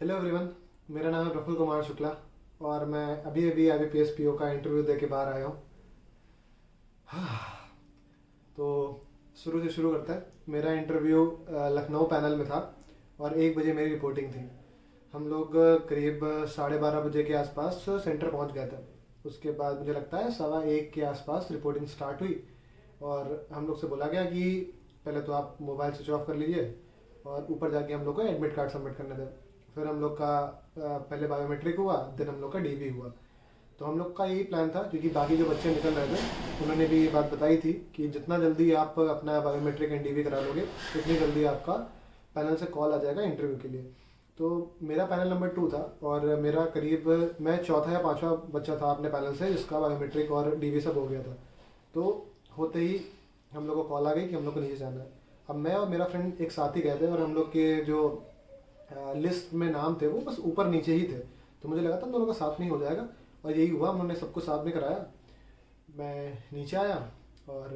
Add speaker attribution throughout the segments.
Speaker 1: Hello everyone. मेरा नाम है प्रफुल्ल कुमार शुक्ला और मैं अभी अभी IBPS PO का इंटरव्यू दे के बाहर आया हूँ। तो शुरू से शुरू करते हैं। मेरा इंटरव्यू लखनऊ पैनल में था और 1 बजे मेरी रिपोर्टिंग थी। हम लोग करीब 12:30 बजे के आसपास सेंटर पहुंच गए थे। उसके बाद मुझे लगता है 1:15 के आसपास रिपोर्टिंग स्टार्ट हुई और हम लोग से बोला गया कि पहले तो आप मोबाइल स्विच ऑफ कर लीजिए और ऊपर जाके हम लोग को एडमिट कार्ड सबमिट करने दें। फिर हम लोग का पहले बायोमेट्रिक हुआ, देन हम लोग का DV हुआ। तो हम लोग का यही प्लान था, क्योंकि बाकी जो बच्चे निकल रहे थे उन्होंने भी ये बात बताई थी कि जितना जल्दी आप अपना बायोमेट्रिक एंड DV करा लोगे उतनी जल्दी आपका पैनल से कॉल आ जाएगा इंटरव्यू के लिए। तो मेरा पैनल नंबर 2 था और मेरा करीब मैं चौथा या पांचवा बच्चा था अपने पैनल से जिसका बायोमेट्रिक और DV सब हो गया था। तो होते ही हम लोग को कॉल आ गई कि हम लोग को नीचे जाना है। अब मैं और मेरा फ्रेंड एक साथ ही गए थे और हम लोग के जो लिस्ट में नाम थे वो बस ऊपर नीचे ही थे। तो मुझे लगा था हम दोनों का साथ में ही हो जाएगा और यही हुआ। उन्होंने सबको साथ में कराया। मैं नीचे आया और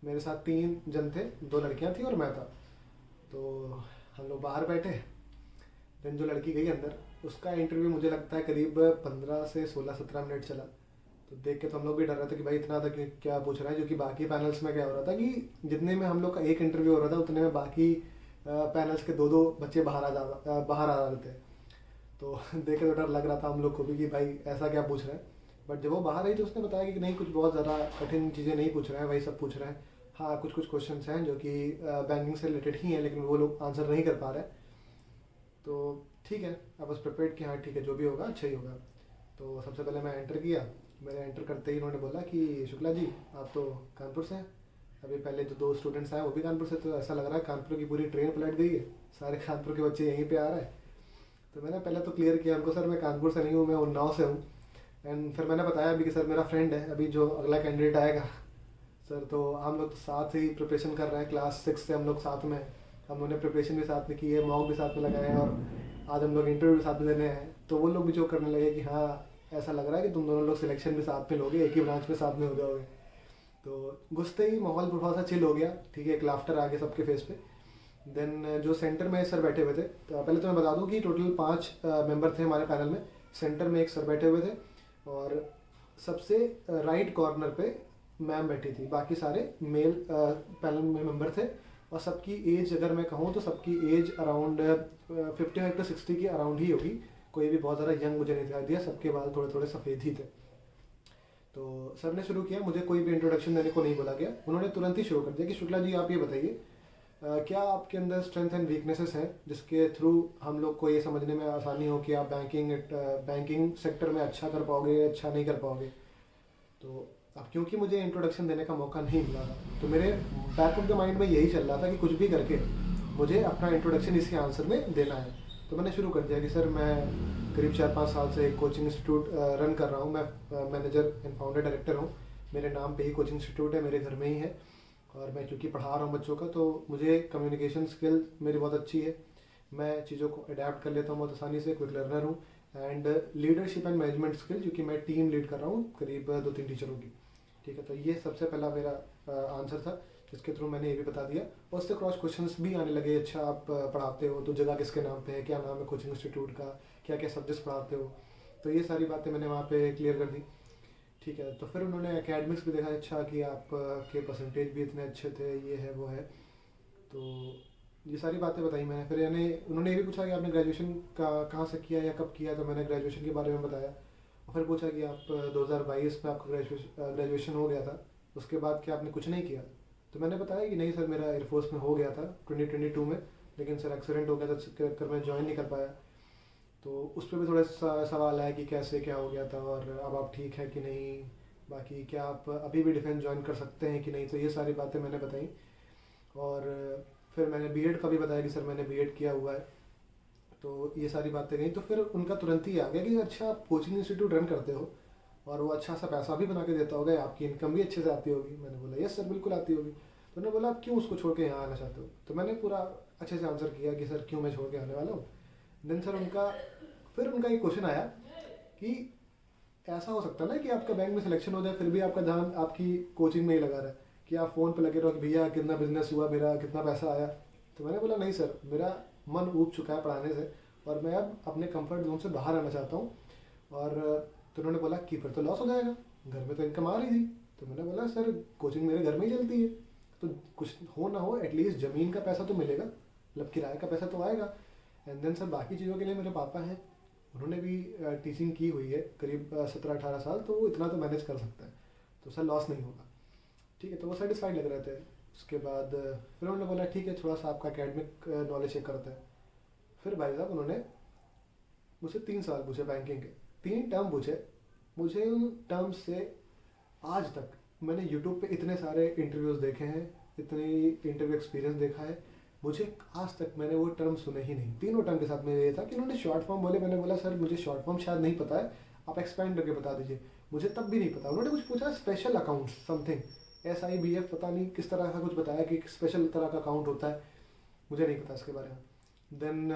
Speaker 1: मेरे साथ 3 जन थे, 2 लड़कियां थी और मैं था। तो हम लोग बाहर बैठे। देन जो लड़की गई अंदर उसका इंटरव्यू मुझे लगता है करीब 15 से 16-17 मिनट चला। तो देख के तो हम लोग भी डर रहे थे कि भाई इतना था कि क्या पूछ रहा है, जो कि बाकी पैनल्स में क्या हो रहा था कि जितने में हम लोग का एक इंटरव्यू हो रहा था उतने में बाकी पैनल्स के 2-2 बच्चे बाहर आ रहे थे। तो देख के तो डर लग रहा था हम लोग को भी कि भाई ऐसा क्या पूछ रहे हैं। बट जब वो बाहर आई तो उसने बताया कि नहीं, कुछ बहुत ज़्यादा कठिन चीज़ें नहीं पूछ रहे हैं, वही सब पूछ रहे हैं। हाँ, कुछ कुछ क्वेश्चंस हैं जो कि बैंकिंग से रिलेटेड ही हैं, लेकिन वो लोग आंसर नहीं कर पा रहे। तो ठीक है, अब बस प्रिपेयर कि हाँ ठीक है, जो भी होगा अच्छा ही होगा। तो सबसे पहले मैं एंटर किया। मेरे एंटर करते ही उन्होंने बोला कि शुक्ला जी आप तो कानपुर से हैं। अभी पहले जो 2 स्टूडेंट्स आए वो भी कानपुर से, तो ऐसा लग रहा है कानपुर की पूरी ट्रेन पलट गई है, सारे कानपुर के बच्चे यहीं पे आ रहे हैं। तो मैंने पहले तो क्लियर किया उनको, सर मैं कानपुर से नहीं हूँ, मैं उन्नाव से हूँ। एंड फिर मैंने बताया अभी कि सर मेरा फ्रेंड है अभी जो अगला कैंडिडेट आएगा। सर तो हम लोग तो साथ ही प्रिपरेशन कर रहे हैं, क्लास 6 से हम लोग साथ में हैं। हम लोगों ने प्रिपरेशन भी साथ में की है, मॉक भी साथ में लगाए हैं और आज हम लोग इंटरव्यू भी साथ में देने हैं। तो वो लोग भी जो करने लगे कि हाँ ऐसा लग रहा है कि तुम दोनों लोग सिलेक्शन भी साथ में लोगे, एक ही ब्रांच में साथ में हो जाओगे। तो घुसते ही माहौल थोड़ा सा चिल हो गया। ठीक है, एक लाफ्टर आ गया सबके फेस पे। देन जो सेंटर में सर बैठे हुए थे, तो पहले तो मैं बता दूं कि टोटल 5 मेंबर थे हमारे पैनल में। सेंटर में एक सर बैठे हुए थे और सबसे राइट कॉर्नर पे मैम बैठी थी। बाकी सारे मेल पैनल में मेंबर थे और सबकी एज अगर मैं कहूँ तो सबकी एज अराउंड 55 to 60 के अराउंड ही होगी। कोई भी बहुत ज़्यादा यंग मुझे नहीं दिखाई दिया, सबके बाल थोड़े थोड़े सफ़ेद ही थे। तो सर ने शुरू किया, मुझे कोई भी इंट्रोडक्शन देने को नहीं बोला गया। उन्होंने तुरंत ही शुरू कर दिया कि शुक्ला जी आप ये बताइए क्या आपके अंदर स्ट्रेंथ एंड वीकनेसेस हैं जिसके थ्रू हम लोग को ये समझने में आसानी हो कि आप बैंकिंग सेक्टर में अच्छा कर पाओगे, अच्छा नहीं कर पाओगे। तो अब क्योंकि मुझे इंट्रोडक्शन देने का मौका नहीं मिला था तो मेरे बैक ऑफ द माइंड में यही चल रहा था कि कुछ भी करके मुझे अपना इंट्रोडक्शन इसी आंसर में देना है। तो मैंने शुरू कर दिया कि सर मैं करीब 4-5 साल से एक कोचिंग इंस्टीट्यूट रन कर रहा हूँ। मैं मैनेजर एंड फाउंडर डायरेक्टर हूँ। मेरे नाम पे ही कोचिंग इंस्टीट्यूट है, मेरे घर में ही है। और मैं क्योंकि पढ़ा रहा हूँ बच्चों का, तो मुझे कम्युनिकेशन स्किल मेरी बहुत अच्छी है। मैं चीज़ों को अडेप्ट कर लेता हूँ बहुत आसानी से, क्विक लर्नर हूँ। And leadership and management skill, क्योंकि मैं टीम लीड कर रहा हूँ करीब 2-3 टीचरों की। ठीक है, तो ये सबसे पहला मेरा आंसर था जिसके थ्रू मैंने ये भी बता दिया। और उससे क्रॉस क्वेश्चंस भी आने लगे। अच्छा आप पढ़ाते हो तो जगह किसके नाम पे है, क्या नाम है कोचिंग इंस्टीट्यूट का, क्या क्या सब्जेक्ट्स पढ़ाते हो। तो ये सारी बातें मैंने वहाँ पे क्लियर कर दी। ठीक है, तो फिर उन्होंने एकेडमिक्स भी देखा, अच्छा कि आप के परसेंटेज भी इतने अच्छे थे, ये है वो है। तो ये सारी बातें बताई मैंने। फिर यानी उन्होंने ये भी पूछा कि आपने ग्रेजुएशन का कहाँ से किया या कब किया, तो मैंने ग्रेजुएशन के बारे में बताया। और फिर पूछा कि आप 2022 में आपका ग्रेजुएशन हो गया था, उसके बाद क्या आपने कुछ नहीं किया। तो मैंने बताया कि नहीं सर मेरा एयरफोर्स में हो गया था 2022 में, लेकिन सर एक्सीडेंट हो गया था जिसके कर मैं ज्वाइन नहीं कर पाया। तो उस पर भी थोड़ा सा सवाल आया कि कैसे क्या हो गया था और अब आप ठीक है कि नहीं, बाकी क्या आप अभी भी डिफेंस ज्वाइन कर सकते हैं कि नहीं। तो ये सारी बातें मैंने बताई। और फिर मैंने बीएड का भी बताया कि सर मैंने बीएड किया हुआ है। तो ये सारी बातें गई। तो फिर उनका तुरंत ही आ गया कि अच्छा आप कोचिंग इंस्टीट्यूट रन करते हो और वो अच्छा सा पैसा भी बना के देता होगा, आपकी इनकम भी अच्छे से आती होगी। मैंने बोला यस सर बिल्कुल आती होगी। तो उन्होंने बोला आप क्यों उसको छोड़ के यहाँ आना चाहते हो। तो मैंने पूरा अच्छे से आंसर किया कि सर क्यों मैं छोड़ के आने वाला हूँ। देन सर उनका एक क्वेश्चन आया कि ऐसा हो सकता है ना कि आपका बैंक में सिलेक्शन हो जाए फिर भी आपका ध्यान आपकी कोचिंग में ही लगा रहा है, कि आप फ़ोन पे लगे रहो कि भैया कितना बिजनेस हुआ, मेरा कितना पैसा आया। तो मैंने बोला नहीं सर, मेरा मन ऊब चुका है पढ़ाने से और मैं अब अपने कंफर्ट जोन से बाहर आना चाहता हूँ। और तो उन्होंने बोला कि फिर तो लॉस हो जाएगा, घर में तो इनकम आ रही थी। तो मैंने बोला सर कोचिंग मेरे घर में ही चलती है, तो कुछ हो ना हो एटलीस्ट ज़मीन का पैसा तो मिलेगा, मतलब किराए का पैसा तो आएगा। एंड देन सर बाकी चीज़ों के लिए मेरे पापा हैं, उन्होंने भी टीचिंग की हुई है करीब 17-18 साल, तो वो इतना तो मैनेज कर सकता है, तो सर लॉस नहीं होगा। ठीक है, तो वो सेटिस्फाइड लग रहे थे। उसके बाद फिर उन्होंने बोला ठीक है थोड़ा सा आपका एकेडमिक नॉलेज चेक करते हैं। फिर भाई साहब उन्होंने मुझसे 3 सवाल पूछे बैंकिंग के, 3 टर्म पूछे। मुझे उन टर्म्स से आज तक, मैंने यूट्यूब पे इतने सारे इंटरव्यूज़ देखे हैं, इतने इंटरव्यू एक्सपीरियंस देखा है, मुझे आज तक मैंने वो टर्म सुने ही नहीं। तीनों टर्म के साथ में ये था कि उन्होंने शॉर्ट फॉर्म बोले, मैंने बोला सर मुझे शॉर्ट फॉर्म शायद नहीं पता है, आप एक्सपेंड करके बता दीजिए। मुझे तब भी नहीं पता। उन्होंने कुछ पूछा स्पेशल अकाउंट समथिंग, SIBF पता नहीं किस तरह का कुछ बताया कि स्पेशल तरह का अकाउंट होता है, मुझे नहीं पता इसके बारे में। देन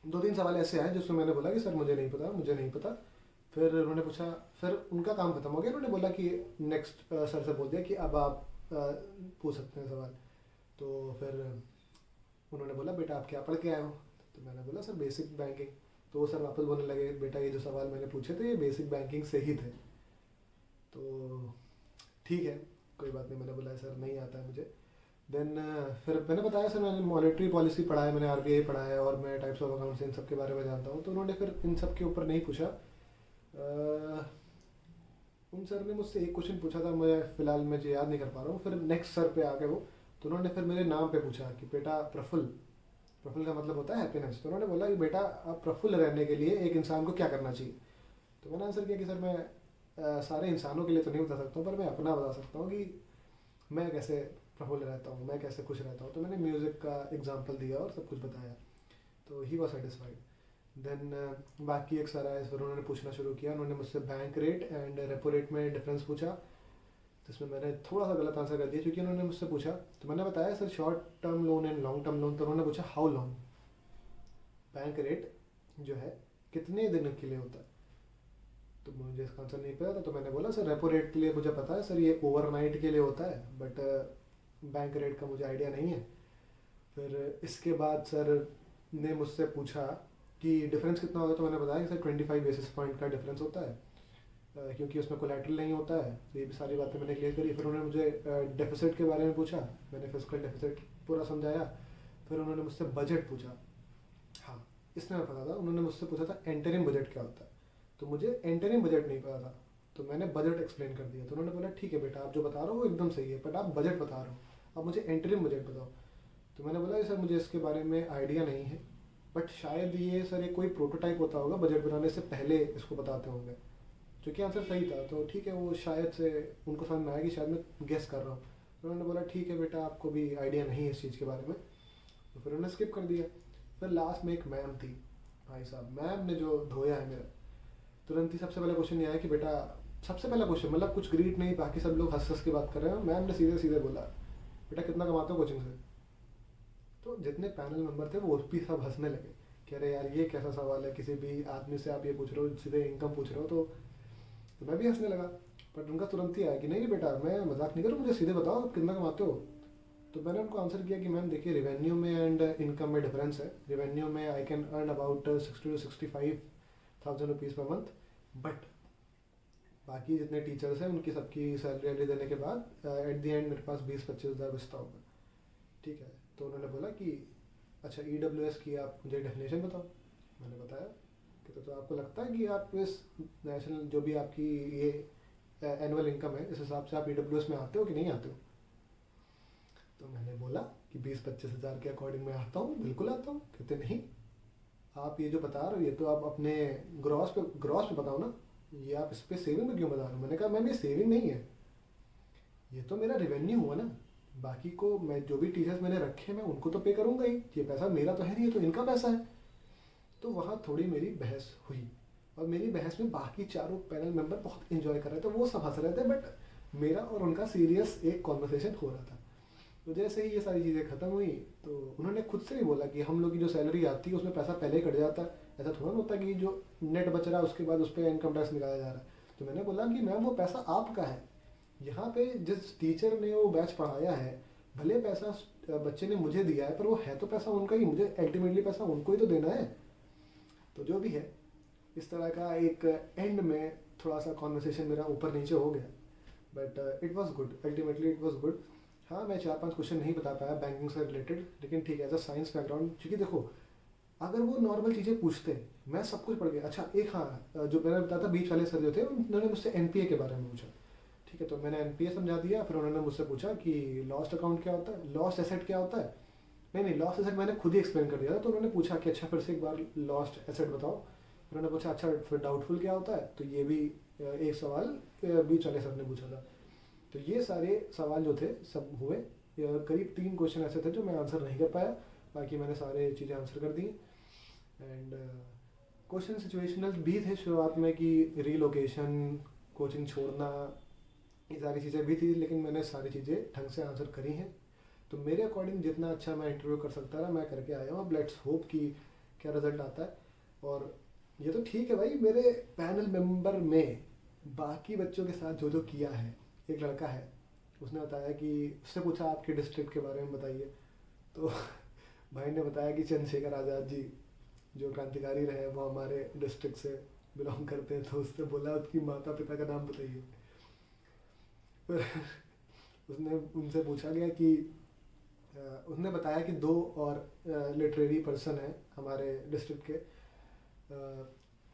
Speaker 1: 2-3 सवाल ऐसे आए जिसमें मैंने बोला कि सर मुझे नहीं पता, मुझे नहीं पता। फिर उन्होंने पूछा, फिर उनका काम खत्म हो गया, उन्होंने बोला कि नेक्स्ट सर से बोल दिया कि अब आप पूछ सकते हैं सवाल। तो फिर उन्होंने बोला बेटा आप क्या पढ़ के आए हो? तो मैंने बोला सर बेसिक बैंकिंग। तो वो सर वापस बोलने लगे बेटा ये जो सवाल मैंने पूछे थे ये बेसिक बैंकिंग से ही थे। तो ठीक है कोई बात नहीं, मैंने बोला सर नहीं आता है मुझे। देन फिर मैंने बताया सर मैंने मॉनेटरी पॉलिसी पढ़ा है, मैंने RBI पढ़ा है और मैं टाइप्स ऑफ अकाउंट्स इन सब के बारे में जानता हूँ। तो उन्होंने फिर इन सब के ऊपर नहीं पूछा। उन सर ने मुझसे एक क्वेश्चन पूछा था, मैं फ़िलहाल मुझे याद नहीं कर पा रहा हूँ। फिर नेक्स्ट सर पे आ गए वो, तो उन्होंने फिर मेरे नाम पे पूछा कि बेटा प्रफुल्ल, प्रफुल्ल का मतलब होता है हैप्पीनेस। तो उन्होंने बोला कि बेटा आप प्रफुल्ल रहने के लिए एक इंसान को क्या करना चाहिए? तो मैंने आंसर किया कि सर मैं सारे इंसानों के लिए तो नहीं बता सकता हूँ, पर मैं अपना बता सकता हूँ कि मैं कैसे प्रफुल्ल रहता हूँ, मैं कैसे खुश रहता हूँ। तो मैंने म्यूज़िक का एग्जाम्पल दिया और सब कुछ बताया, तो ही वॉज सेटिस्फाइड। देन बाकी एक सर आए, फिर उन्होंने पूछना शुरू किया। उन्होंने मुझसे bank rate and repo rate में डिफरेंस पूछा, जिसमें मैंने थोड़ा सा गलत आंसर कर दिया क्योंकि उन्होंने मुझसे पूछा, तो मैंने बताया sir short term loan and long term loan. तो उन्होंने पूछा हाउ लॉन्ग, बैंक रेट जो है कितने दिन के लिए होता है? तो मुझे इसका आंसर नहीं पता था। तो मैंने बोला सर रेपो रेट के लिए मुझे पता है सर, ये ओवरनाइट के लिए होता है, बट बैंक रेट का मुझे आइडिया नहीं है। फिर इसके बाद सर ने मुझसे पूछा कि डिफरेंस कितना होगा, तो मैंने बताया कि सर 25 बेसिस पॉइंट का डिफरेंस होता है, क्योंकि उसमें कोलैटरल नहीं होता है। तो ये भी सारी बातें मैंने क्लियर करी। फिर उन्होंने मुझे डेफिसिट के बारे में पूछा, मैंने फिस्कल डेफिसिट पूरा समझाया। फिर उन्होंने मुझसे बजट पूछा, हाँ इसमें मैं पता था। उन्होंने मुझसे पूछा था एंटरिम बजट क्या होता है, तो मुझे एंटरिम बजट नहीं पता था, तो मैंने बजट एक्सप्लेन कर दिया। तो उन्होंने बोला ठीक है बेटा आप जो बता रहे हो वो एकदम सही है, बट आप बजट बता रहे हो, आप मुझे एंटरिम बजट बताओ। तो मैंने बोला सर मुझे इसके बारे में आइडिया नहीं है, बट शायद ये सर एक कोई प्रोटोटाइप होता होगा, बजट बनाने से पहले इसको बताते होंगे। जो कि आंसर सही था, तो ठीक है वो शायद से उनको समझ में आया कि शायद मैं गेस कर रहा हूँ। तो उन्होंने बोला ठीक है बेटा आपको भी आइडिया नहीं है इस चीज़ के बारे में, तो फिर उन्होंने स्किप कर दिया। फिर लास्ट में एक मैम थी, भाई साहब मैम ने जो धोया है मेरा, तुरंत ही सबसे पहला क्वेश्चन ये आया कि बेटा, सबसे पहला क्वेश्चन मतलब कुछ ग्रीट नहीं, बाकी सब लोग हंस हंस के बात कर रहे हैं, मैम ने सीधे सीधे बोला बेटा कितना कमाते हो कोचिंग से? तो जितने पैनल मेंबर थे वो भी सब हंसने लगे कि अरे यार ये कैसा सवाल है, किसी भी आदमी से आप ये पूछ रहे हो, सीधे इनकम पूछ रहे हो। तो मैं भी हंसने लगा, बट उनका तुरंत ही आया कि नहीं बेटा मैं मजाक नहीं करूँ, मुझे सीधे बताओ आप कितना कमाते हो। तो मैंने उनको आंसर किया कि मैम देखिए रेवेन्यू में एंड इनकम में डिफरेंस है। रेवेन्यू में I can earn about 60 to 65,000 rupees per month, but बाकी जितने टीचर्स हैं उनकी सबकी सैलरी देने के बाद एट द एंड मेरे पास 20-25 हज़ार बचता होगा। ठीक है, तो उन्होंने बोला कि अच्छा EWS की आप मुझे डेफिनेशन बताओ। मैंने बताया कि तो आपको लगता है कि आप इस नेशनल जो भी आपकी ये एनुअल इनकम है इस हिसाब से आप EWS में आते हो कि नहीं आते हो? तो मैंने बोला कि 20-25 हज़ार के अकॉर्डिंग मैं आता हूँ, बिल्कुल आता हूँ। कहते नहीं आप ये जो बता रहे हो ये तो आप अपने ग्रॉस पे बताओ ना, ये आप इस पे सेविंग में क्यों बता रहे हो? मैंने कहा मैम ये सेविंग नहीं है, ये तो मेरा रेवेन्यू हुआ ना, बाकी को मैं जो भी टीचर्स मैंने रखे मैं उनको तो पे करूँगा ही, ये पैसा मेरा तो है नहीं, ये तो इनका पैसा है। तो वहाँ थोड़ी मेरी बहस हुई, और मेरी बहस में बाकी चारों पैनल मेंबर बहुत इंजॉय कर रहे थे, वो सब हंस रहे थे, बट मेरा और उनका सीरियस एक कॉन्वर्सेशन हो रहा था। तो जैसे ही ये सारी चीज़ें ख़त्म हुई तो उन्होंने खुद से ही बोला कि हम लोग की जो सैलरी आती है उसमें पैसा पहले ही कट जाता है, ऐसा थोड़ा ना होता कि जो नेट बच रहा है उसके बाद उस पर इनकम टैक्स निकाला जा रहा है। तो मैंने बोला कि मैम वो पैसा आपका है, यहाँ पे जिस टीचर ने वो बैच पढ़ाया है भले पैसा बच्चे ने मुझे दिया है, पर वो है तो पैसा उनका ही, मुझे अल्टीमेटली पैसा उनको ही तो देना है। तो जो भी है, इस तरह का एक एंड में थोड़ा सा कॉन्वर्सेशन मेरा ऊपर नीचे हो गया, but it was good, ultimately it was good. हाँ, मैं 4-5 क्वेश्चन नहीं बता पाया बैंकिंग से रिलेटेड, लेकिन ठीक है, एज अ साइंस बैकग्राउंड, क्योंकि देखो अगर वो नॉर्मल चीज़ें पूछते, मैं सब कुछ पढ़ गया। अच्छा, एक हाँ, जो मैंने बताया था बीच वाले सर जो थे, उन्होंने मुझसे एनपीए के बारे में पूछा। ठीक है, तो मैंने एनपीए समझा दिया, फिर उन्होंने मुझसे पूछा कि लॉस्ट अकाउंट क्या होता है, लॉस्ट एसेट क्या होता है। नहीं नहीं, लॉस्ट एसेट मैंने खुद ही एक्सप्लेन कर दिया था। तो उन्होंने पूछा कि अच्छा फिर से एक बार लॉस्ट एसेट बताओ। फिर उन्होंने पूछा अच्छा फिर डाउटफुल क्या होता है, तो ये भी एक सवाल बीच वाले सर ने पूछा था। तो ये सारे सवाल जो थे सब हुए, करीब 3 क्वेश्चन ऐसे थे जो मैं आंसर नहीं कर पाया, बाकी मैंने सारे चीज़ें आंसर कर दी। एंड क्वेश्चन सिचुएशनल भी थे शुरुआत में, कि रीलोकेशन, कोचिंग छोड़ना, ये सारी चीज़ें भी थी, लेकिन मैंने सारी चीज़ें ढंग से आंसर करी हैं। तो मेरे अकॉर्डिंग जितना अच्छा मैं इंटरव्यू कर सकता था मैं करके आया हूँ। अब लेट्स होप कि क्या रिजल्ट आता है। और ये तो ठीक है भाई, मेरे पैनल मेंबर में बाकी बच्चों के साथ जो जो किया है, एक लड़का है, उसने बताया कि, उससे पूछा आपके डिस्ट्रिक्ट के बारे में बताइए, तो भाई ने बताया कि चंद्रशेखर आज़ाद जी जो क्रांतिकारी रहे वो हमारे डिस्ट्रिक्ट से बिलोंग करते हैं। तो उसने बोला उसकी माता पिता का नाम बताइए। फिर उसने उनसे पूछा गया कि उसने बताया कि 2 और लिटरेरी पर्सन हैं हमारे डिस्ट्रिक्ट के,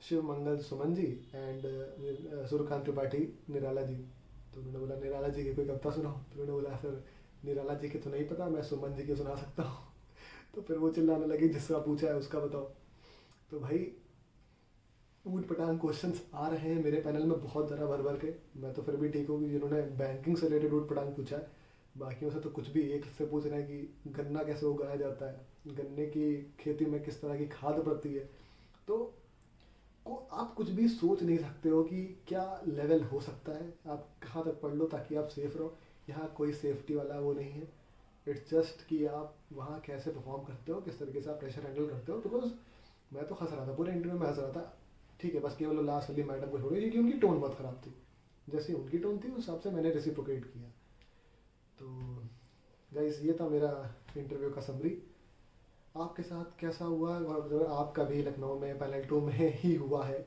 Speaker 1: शिव मंगल सुमन जी एंड सूर्यकांत त्रिपाठी निराला जी। तो उन्होंने बोला निराला जी की कोई कविता सुनाओ। तो उन्होंने बोला सर निराला जी की तो नहीं पता, मैं सुमन जी की सुना सकता हूँ। तो फिर वो चिल्लाने लगी जिसका पूछा है उसका बताओ। तो भाई ऊट पटांग क्वेश्चंस आ रहे हैं मेरे पैनल में बहुत ज़्यादा भर भर के। मैं तो फिर भी ठीक हूँ कि जिन्होंने बैंकिंग से रिलेटेड ऊट पटांग पूछा है, बाकियों से तो कुछ भी। एक से पूछ रहे हैं कि गन्ना कैसे उगाया जाता है, गन्ने की खेती में किस तरह की खाद पड़ती है। तो आप कुछ भी सोच नहीं सकते हो कि क्या लेवल हो सकता है, आप कहाँ तक पढ़ लो ताकि आप सेफ रहो। यहाँ कोई सेफ्टी वाला वो नहीं है। इट्स जस्ट कि आप वहाँ कैसे परफॉर्म करते हो, किस तरीके से आप प्रेशर हैंडल करते हो। बिकॉज मैं तो हंस रहा था पूरे इंटरव्यू में, हंस रहा था। ठीक है, बस केवल लास्ट वाली मैडम को छोड़ो क्योंकि उनकी टोन बहुत ख़राब थी। जैसी उनकी टोन थी उस हिसाब से मैंने रेसिप्रोकेट किया। तो गाइस ये था मेरा इंटरव्यू का समरी। आपके साथ कैसा हुआ, और अगर आपका भी लखनऊ में पैनल 2 में ही हुआ है,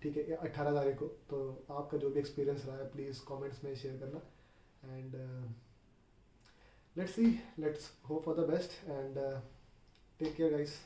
Speaker 1: ठीक है, 18 तारीख को, तो आपका जो भी एक्सपीरियंस रहा है प्लीज़ कमेंट्स में शेयर करना। And let's see, let's hope for the best and take care guys.